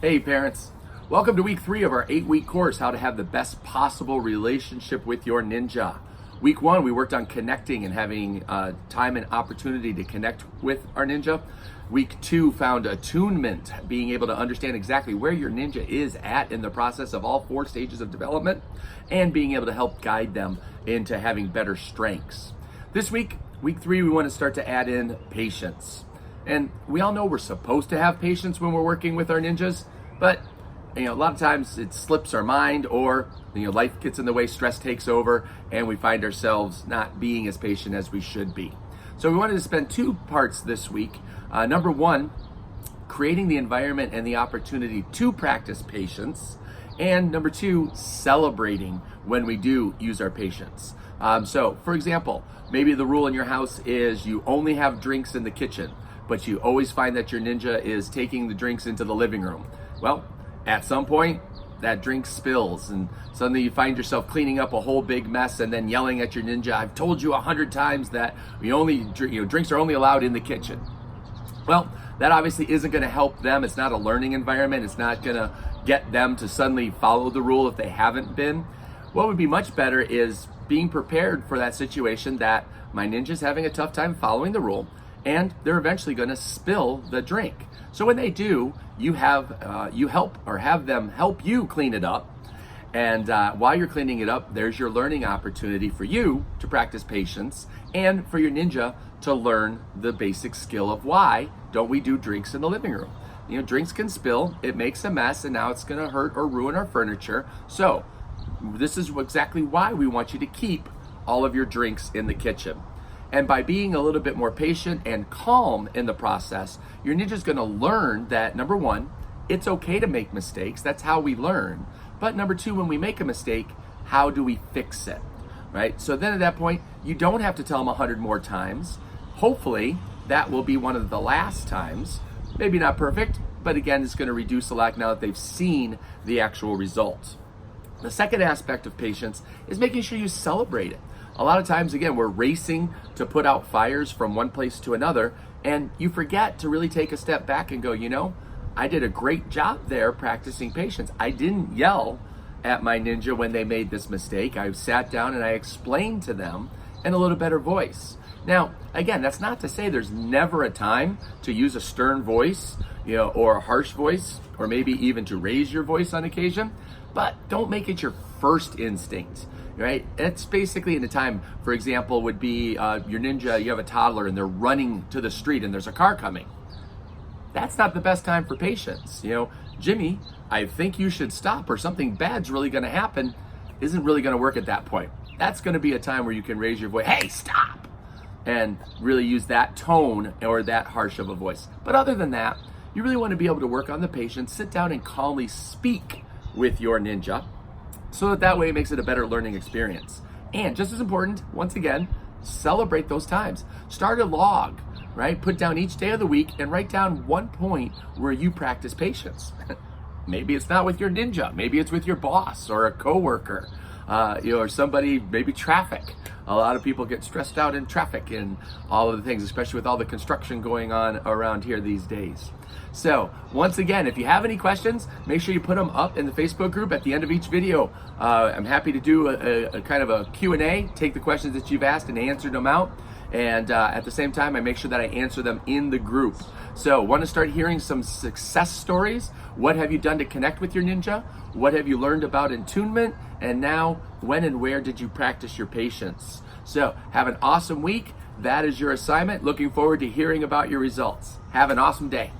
Hey parents, welcome to week 3 of our 8-week course, How to Have the Best Possible Relationship with Your Ninja. Week 1, we worked on connecting and having time and opportunity to connect with our ninja. Week 2 found attunement, being able to understand exactly where your ninja is at in the process of all 4 stages of development, and being able to help guide them into having better strengths. This week, week 3, we want to start to add in patience. And we all know we're supposed to have patience when we're working with our ninjas, but a lot of times it slips our mind, or life gets in the way, stress takes over, and we find ourselves not being as patient as we should be. So we wanted to spend 2 parts this week. Number 1, creating the environment and the opportunity to practice patience, and number 2, celebrating when we do use our patience. So for example, maybe the rule in your house is you only have drinks in the kitchen, but you always find that your ninja is taking the drinks into the living room. Well, at some point, that drink spills, and suddenly you find yourself cleaning up a whole big mess and then yelling at your ninja, "I've told you 100 times that drinks are only allowed in the kitchen." Well, that obviously isn't going to help them. It's not a learning environment. It's not going to get them to suddenly follow the rule if they haven't been. What would be much better is being prepared for that situation that my ninja's having a tough time following the rule, and they're eventually going to spill the drink. So when they do, you have them help you clean it up. And while you're cleaning it up, there's your learning opportunity for you to practice patience, and for your ninja to learn the basic skill of why don't we do drinks in the living room. Drinks can spill, it makes a mess, and now it's going to hurt or ruin our furniture. So this is exactly why we want you to keep all of your drinks in the kitchen. And by being a little bit more patient and calm in the process, your ninja's going to learn that, number 1, it's okay to make mistakes. That's how we learn. But number 2, when we make a mistake, how do we fix it, right? So then at that point, you don't have to tell them 100 more times. Hopefully, that will be one of the last times. Maybe not perfect, but again, it's going to reduce a lot now that they've seen the actual results. The second aspect of patience is making sure you celebrate it. A lot of times, again, we're racing to put out fires from one place to another, and you forget to really take a step back and go, I did a great job there practicing patience. I didn't yell at my ninja when they made this mistake. I sat down and I explained to them in a little better voice. Now, again, that's not to say there's never a time to use a stern voice, or a harsh voice, or maybe even to raise your voice on occasion, but don't make it your first instinct. Right? It's basically in a time, for example, would be your ninja, you have a toddler and they're running to the street and there's a car coming. That's not the best time for patience. Jimmy, I think you should stop, or something bad's really going to happen, isn't really going to work at that point. That's going to be a time where you can raise your voice, "Hey, stop!" and really use that tone or that harsh of a voice. But other than that, you really want to be able to work on the patience, sit down and calmly speak with your ninja, so that way it makes it a better learning experience. And just as important, once again, celebrate those times. Start a log, right? Put down each day of the week and write down one point where you practice patience. Maybe it's not with your ninja. Maybe it's with your boss or a coworker, or somebody, maybe traffic. A lot of people get stressed out in traffic and all of the things, especially with all the construction going on around here these days. So once again, if you have any questions, make sure you put them up in the Facebook group at the end of each video. I'm happy to do a kind of a Q&A, take the questions that you've asked and answer them out. And at the same time, I make sure that I answer them in the group. So want to start hearing some success stories? What have you done to connect with your ninja? What have you learned about attunement? And now, when and where did you practice your patience? So have an awesome week. That is your assignment. Looking forward to hearing about your results. Have an awesome day.